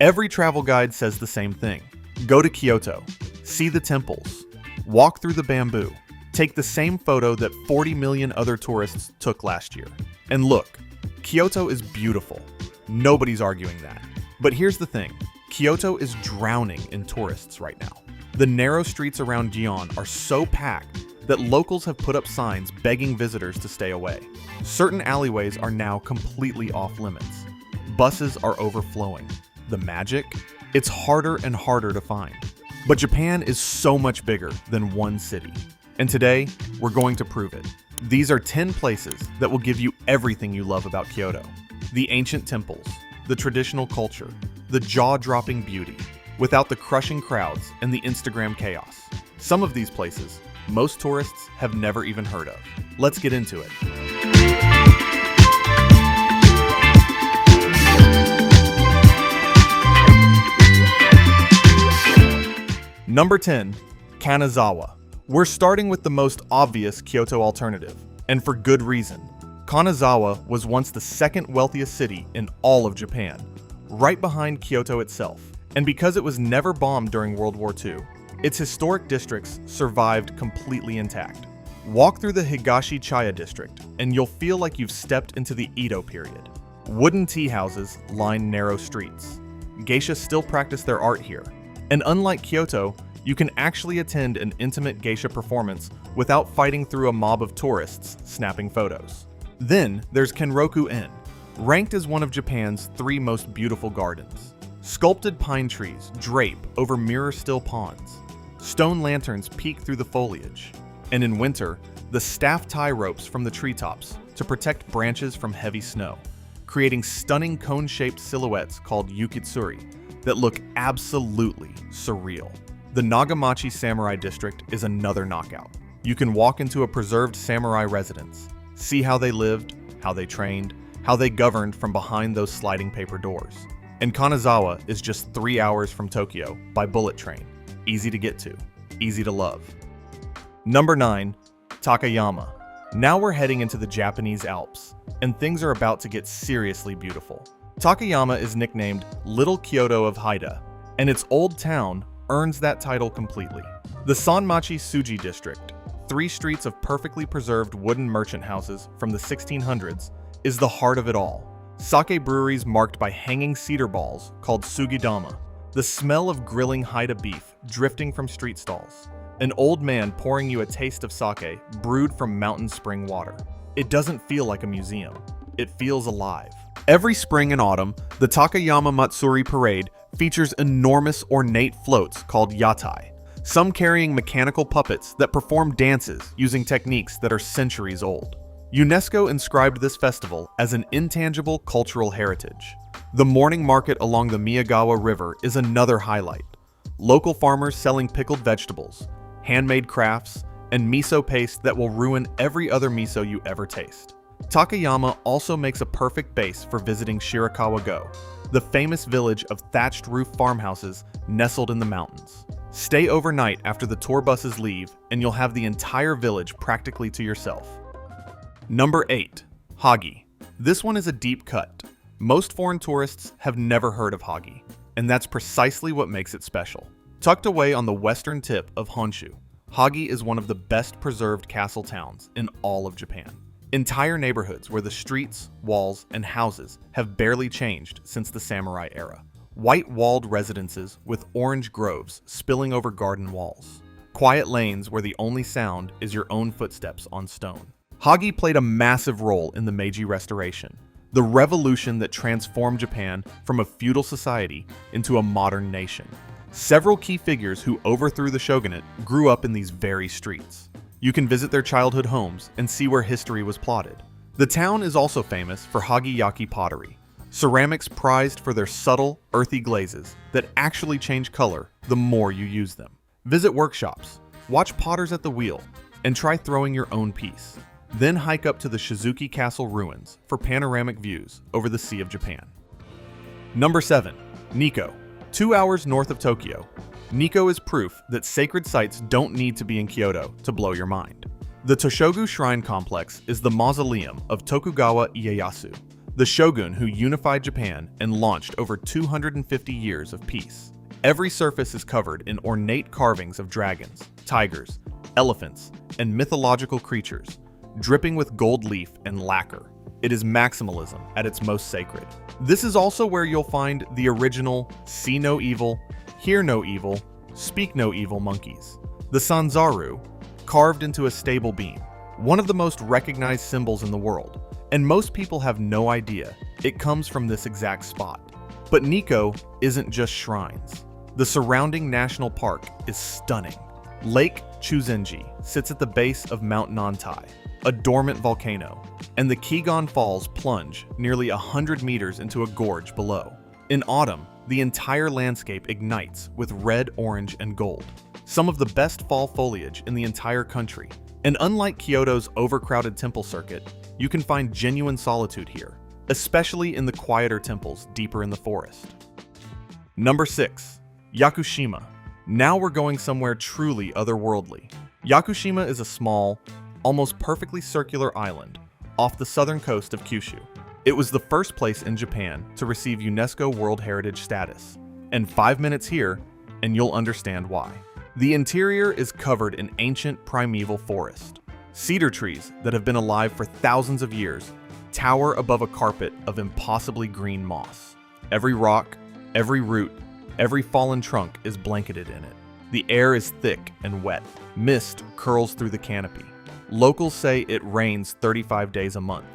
Every travel guide says the same thing. Go to Kyoto, see the temples, walk through the bamboo, take the same photo that 40 million other tourists took last year. And look, Kyoto is beautiful. Nobody's arguing that. But here's the thing, Kyoto is drowning in tourists right now. The narrow streets around Gion are so packed that locals have put up signs begging visitors to stay away. Certain alleyways are now completely off limits. Buses are overflowing. The magic? It's harder and harder to find. But Japan is so much bigger than one city. And today, we're going to prove it. These are 10 places that will give you everything you love about Kyoto. The ancient temples, the traditional culture, the jaw-dropping beauty, without the crushing crowds and the Instagram chaos. Some of these places, most tourists have never even heard of. Let's get into it. Number 10, Kanazawa. We're starting with the most obvious Kyoto alternative, and for good reason. Kanazawa was once the second wealthiest city in all of Japan, right behind Kyoto itself. And because it was never bombed during World War II, its historic districts survived completely intact. Walk through the Higashi Chaya district, and you'll feel like you've stepped into the Edo period. Wooden tea houses line narrow streets. Geisha still practice their art here. And unlike Kyoto, you can actually attend an intimate geisha performance without fighting through a mob of tourists snapping photos. Then there's Kenroku-en, ranked as one of Japan's 3 most beautiful gardens. Sculpted pine trees drape over mirror-still ponds. Stone lanterns peek through the foliage. And in winter, the staff tie ropes from the treetops to protect branches from heavy snow, creating stunning cone-shaped silhouettes called yukitsuri that look absolutely surreal. The Nagamachi Samurai District is another knockout. You can walk into a preserved samurai residence, see how they lived, how they trained, how they governed from behind those sliding paper doors. And Kanazawa is just 3 hours from Tokyo by bullet train. Easy to get to, easy to love. Number 9, Takayama. Now we're heading into the Japanese Alps, and things are about to get seriously beautiful. Takayama is nicknamed Little Kyoto of Haida, and its old town earns that title completely. The Sanmachi Suji district, 3 streets of perfectly preserved wooden merchant houses from the 1600s, is the heart of it all. Sake breweries marked by hanging cedar balls called sugidama. The smell of grilling Haida beef drifting from street stalls. An old man pouring you a taste of sake brewed from mountain spring water. It doesn't feel like a museum. It feels alive. Every spring and autumn, the Takayama Matsuri parade features enormous ornate floats called yatai, some carrying mechanical puppets that perform dances using techniques that are centuries old. UNESCO inscribed this festival as an intangible cultural heritage. The morning market along the Miyagawa River is another highlight. Local farmers selling pickled vegetables, handmade crafts, and miso paste that will ruin every other miso you ever taste. Takayama also makes a perfect base for visiting Shirakawa-go, the famous village of thatched roof farmhouses nestled in the mountains. Stay overnight after the tour buses leave, and you'll have the entire village practically to yourself. Number 8, Hagi. This one is a deep cut. Most foreign tourists have never heard of Hagi, and that's precisely what makes it special. Tucked away on the western tip of Honshu, Hagi is one of the best preserved castle towns in all of Japan. Entire neighborhoods where the streets, walls, and houses have barely changed since the samurai era. White-walled residences with orange groves spilling over garden walls. Quiet lanes where the only sound is your own footsteps on stone. Hagi played a massive role in the Meiji Restoration, the revolution that transformed Japan from a feudal society into a modern nation. Several key figures who overthrew the shogunate grew up in these very streets. You can visit their childhood homes and see where history was plotted. The town is also famous for Hagi-yaki pottery, ceramics prized for their subtle, earthy glazes that actually change color the more you use them. Visit workshops, watch potters at the wheel, and try throwing your own piece. Then hike up to the Shizuki Castle ruins for panoramic views over the Sea of Japan. Number 7, Nikko. 2 hours north of Tokyo, Nikko is proof that sacred sites don't need to be in Kyoto to blow your mind. The Toshogu Shrine Complex is the mausoleum of Tokugawa Ieyasu, the shogun who unified Japan and launched over 250 years of peace. Every surface is covered in ornate carvings of dragons, tigers, elephants, and mythological creatures, dripping with gold leaf and lacquer. It is maximalism at its most sacred. This is also where you'll find the original see no evil, hear no evil, speak no evil monkeys. The Sanzaru, carved into a stable beam, one of the most recognized symbols in the world, and most people have no idea it comes from this exact spot. But Nikko isn't just shrines. The surrounding national park is stunning. Lake Chuzenji sits at the base of Mount Nantai, a dormant volcano, and the Kegon Falls plunge nearly 100 meters into a gorge below. In autumn, the entire landscape ignites with red, orange, and gold, some of the best fall foliage in the entire country. And unlike Kyoto's overcrowded temple circuit, you can find genuine solitude here, especially in the quieter temples deeper in the forest. Number 6. Yakushima. Now we're going somewhere truly otherworldly. Yakushima is a small, almost perfectly circular island off the southern coast of Kyushu. It was the first place in Japan to receive UNESCO World Heritage status, and 5 minutes here, and you'll understand why. The interior is covered in ancient primeval forest. Cedar trees that have been alive for thousands of years tower above a carpet of impossibly green moss. Every rock, every root, every fallen trunk is blanketed in it. The air is thick and wet. Mist curls through the canopy. Locals say it rains 35 days a month,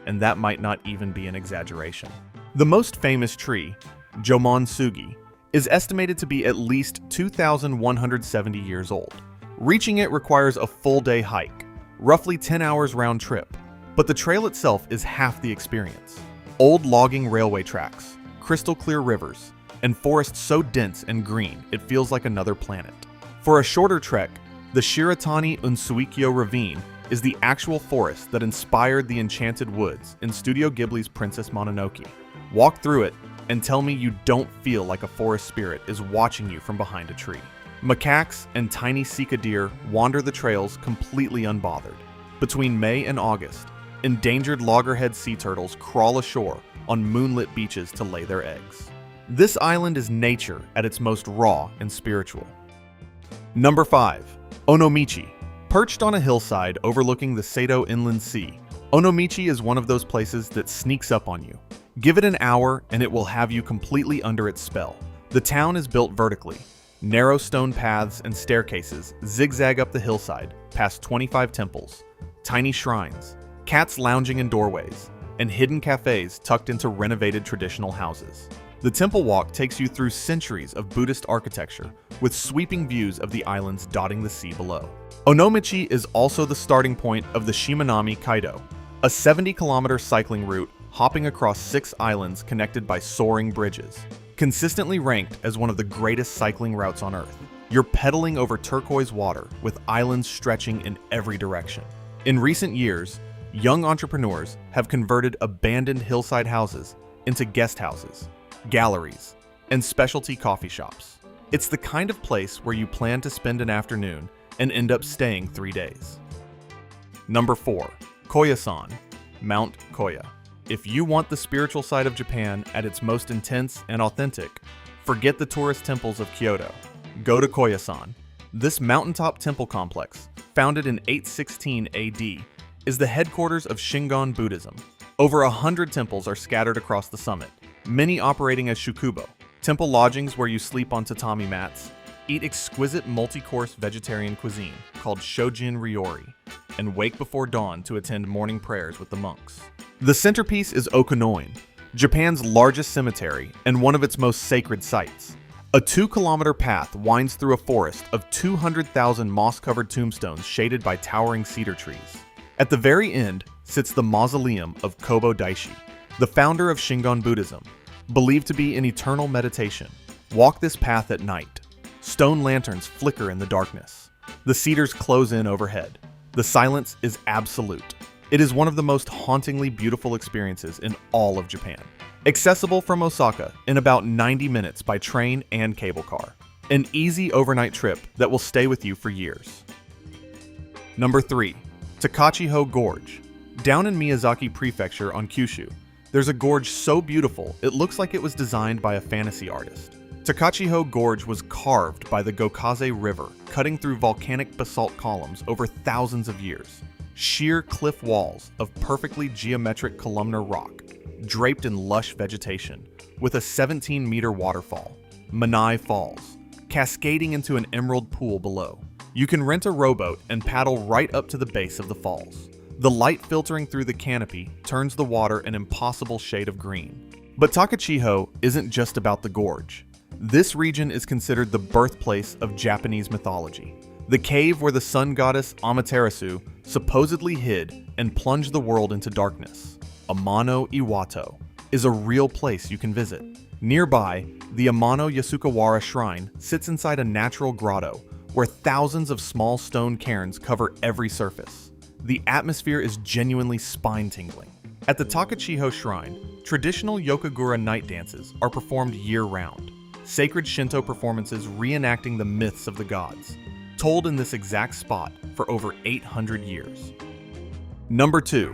and that might not even be an exaggeration. The most famous tree, Jomon Sugi, is estimated to be at least 2,170 years old. Reaching it requires a full-day hike, roughly 10 hours round trip, but the trail itself is half the experience. Old logging railway tracks, crystal-clear rivers, and forests so dense and green it feels like another planet. For a shorter trek, the Shiratani Unsuikyo ravine is the actual forest that inspired the Enchanted Woods in Studio Ghibli's Princess Mononoke. Walk through it and tell me you don't feel like a forest spirit is watching you from behind a tree. Macaques and tiny sika deer wander the trails completely unbothered. Between May and August, endangered loggerhead sea turtles crawl ashore on moonlit beaches to lay their eggs. This island is nature at its most raw and spiritual. Number 5. Onomichi. Perched on a hillside overlooking the Seto Inland Sea, Onomichi is one of those places that sneaks up on you. Give it an hour and it will have you completely under its spell. The town is built vertically. Narrow stone paths and staircases zigzag up the hillside past 25 temples, tiny shrines, cats lounging in doorways, and hidden cafes tucked into renovated traditional houses. The temple walk takes you through centuries of Buddhist architecture with sweeping views of the islands dotting the sea below. Onomichi is also the starting point of the Shimanami Kaido, a 70-kilometer cycling route hopping across 6 islands connected by soaring bridges. Consistently ranked as one of the greatest cycling routes on Earth, you're pedaling over turquoise water with islands stretching in every direction. In recent years, young entrepreneurs have converted abandoned hillside houses into guest houses, galleries, and specialty coffee shops. It's the kind of place where you plan to spend an afternoon and end up staying 3 days. Number 4. Koyasan, Mount Koya. If you want the spiritual side of Japan at its most intense and authentic, forget the tourist temples of Kyoto. Go to Koyasan. This mountaintop temple complex, founded in 816 AD, is the headquarters of Shingon Buddhism. Over 100 temples are scattered across the summit, many operating as shukubo, temple lodgings where you sleep on tatami mats, eat exquisite multi-course vegetarian cuisine called shojin ryori, and wake before dawn to attend morning prayers with the monks. The centerpiece is Okunoin, Japan's largest cemetery and one of its most sacred sites. A 2-kilometer path winds through a forest of 200,000 moss-covered tombstones shaded by towering cedar trees. At the very end sits the mausoleum of Kobo Daishi, the founder of Shingon Buddhism, believed to be in eternal meditation. Walk this path at night. Stone lanterns flicker in the darkness. The cedars close in overhead. The silence is absolute. It is one of the most hauntingly beautiful experiences in all of Japan. Accessible from Osaka in about 90 minutes by train and cable car. An easy overnight trip that will stay with you for years. Number 3. Takachiho Gorge. Down in Miyazaki Prefecture on Kyushu, There's a gorge so beautiful, it looks like it was designed by a fantasy artist. Takachiho Gorge was carved by the Gokaze River, cutting through volcanic basalt columns over thousands of years. Sheer cliff walls of perfectly geometric columnar rock, draped in lush vegetation, with a 17-meter waterfall, Manai Falls, cascading into an emerald pool below. You can rent a rowboat and paddle right up to the base of the falls. The light filtering through the canopy turns the water an impossible shade of green. But Takachiho isn't just about the gorge. This region is considered the birthplace of Japanese mythology. The cave where the sun goddess Amaterasu supposedly hid and plunged the world into darkness, Amano Iwato, is a real place you can visit. Nearby, the Amano Yasukawara Shrine sits inside a natural grotto where thousands of small stone cairns cover every surface. The atmosphere is genuinely spine-tingling. At the Takachiho Shrine, traditional Yokogura night dances are performed year-round, sacred Shinto performances reenacting the myths of the gods, told in this exact spot for over 800 years. Number 2.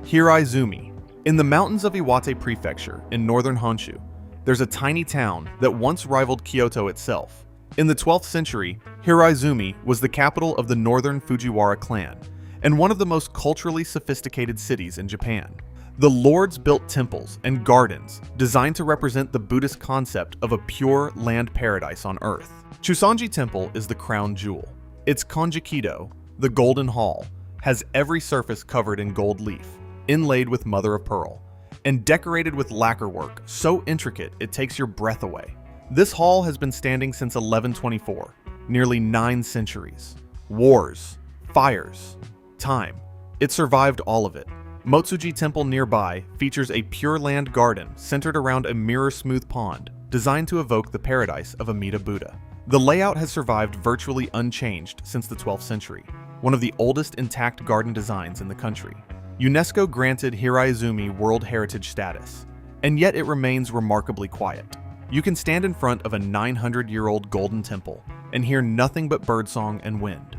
Hiraizumi. In the mountains of Iwate Prefecture in northern Honshu, there's a tiny town that once rivaled Kyoto itself. In the 12th century, Hiraizumi was the capital of the northern Fujiwara clan, and one of the most culturally sophisticated cities in Japan. The lords built temples and gardens designed to represent the Buddhist concept of a pure land paradise on earth. Chuzenji Temple is the crown jewel. Its Konjikido, the golden hall, has every surface covered in gold leaf, inlaid with mother of pearl, and decorated with lacquer work so intricate it takes your breath away. This hall has been standing since 1124, nearly 9 centuries. Wars, fires, time. It survived all of it. Motsuji Temple nearby features a Pure Land garden centered around a mirror-smooth pond designed to evoke the paradise of Amida Buddha. The layout has survived virtually unchanged since the 12th century, one of the oldest intact garden designs in the country. UNESCO granted Hiraizumi World Heritage status, and yet it remains remarkably quiet. You can stand in front of a 900-year-old golden temple and hear nothing but birdsong and wind.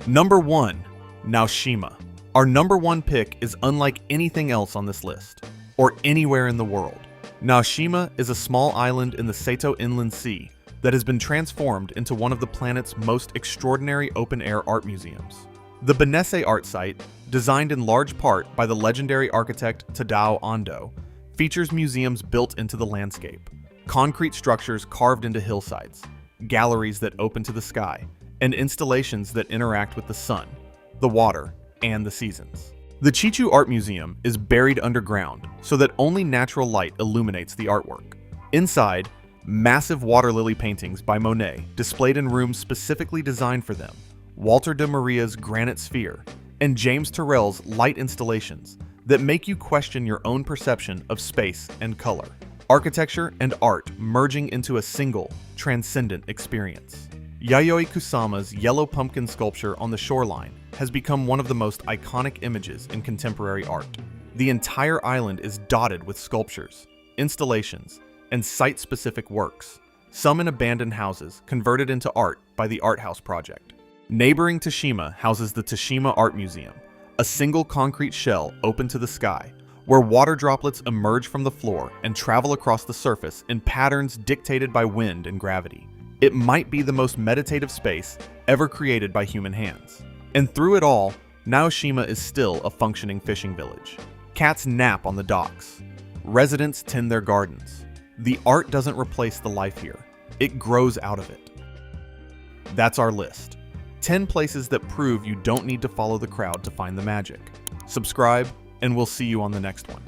Number 1. Naoshima. Our number 1 pick is unlike anything else on this list, or anywhere in the world. Naoshima is a small island in the Seto Inland Sea that has been transformed into one of the planet's most extraordinary open-air art museums. The Benesse art site, designed in large part by the legendary architect Tadao Ando, features museums built into the landscape, concrete structures carved into hillsides, galleries that open to the sky, and installations that interact with the sun, the water, and the seasons. The Chichu Art Museum is buried underground so that only natural light illuminates the artwork. Inside, massive water lily paintings by Monet displayed in rooms specifically designed for them, Walter de Maria's granite sphere, and James Turrell's light installations that make you question your own perception of space and color. Architecture and art merging into a single, transcendent experience. Yayoi Kusama's yellow pumpkin sculpture on the shoreline has become one of the most iconic images in contemporary art. The entire island is dotted with sculptures, installations, and site-specific works, some in abandoned houses converted into art by the Art House Project. Neighboring Toshima houses the Toshima Art Museum, a single concrete shell open to the sky, where water droplets emerge from the floor and travel across the surface in patterns dictated by wind and gravity. It might be the most meditative space ever created by human hands. And through it all, Naoshima is still a functioning fishing village. Cats nap on the docks. Residents tend their gardens. The art doesn't replace the life here. It grows out of it. That's our list. 10 places that prove you don't need to follow the crowd to find the magic. Subscribe, and we'll see you on the next one.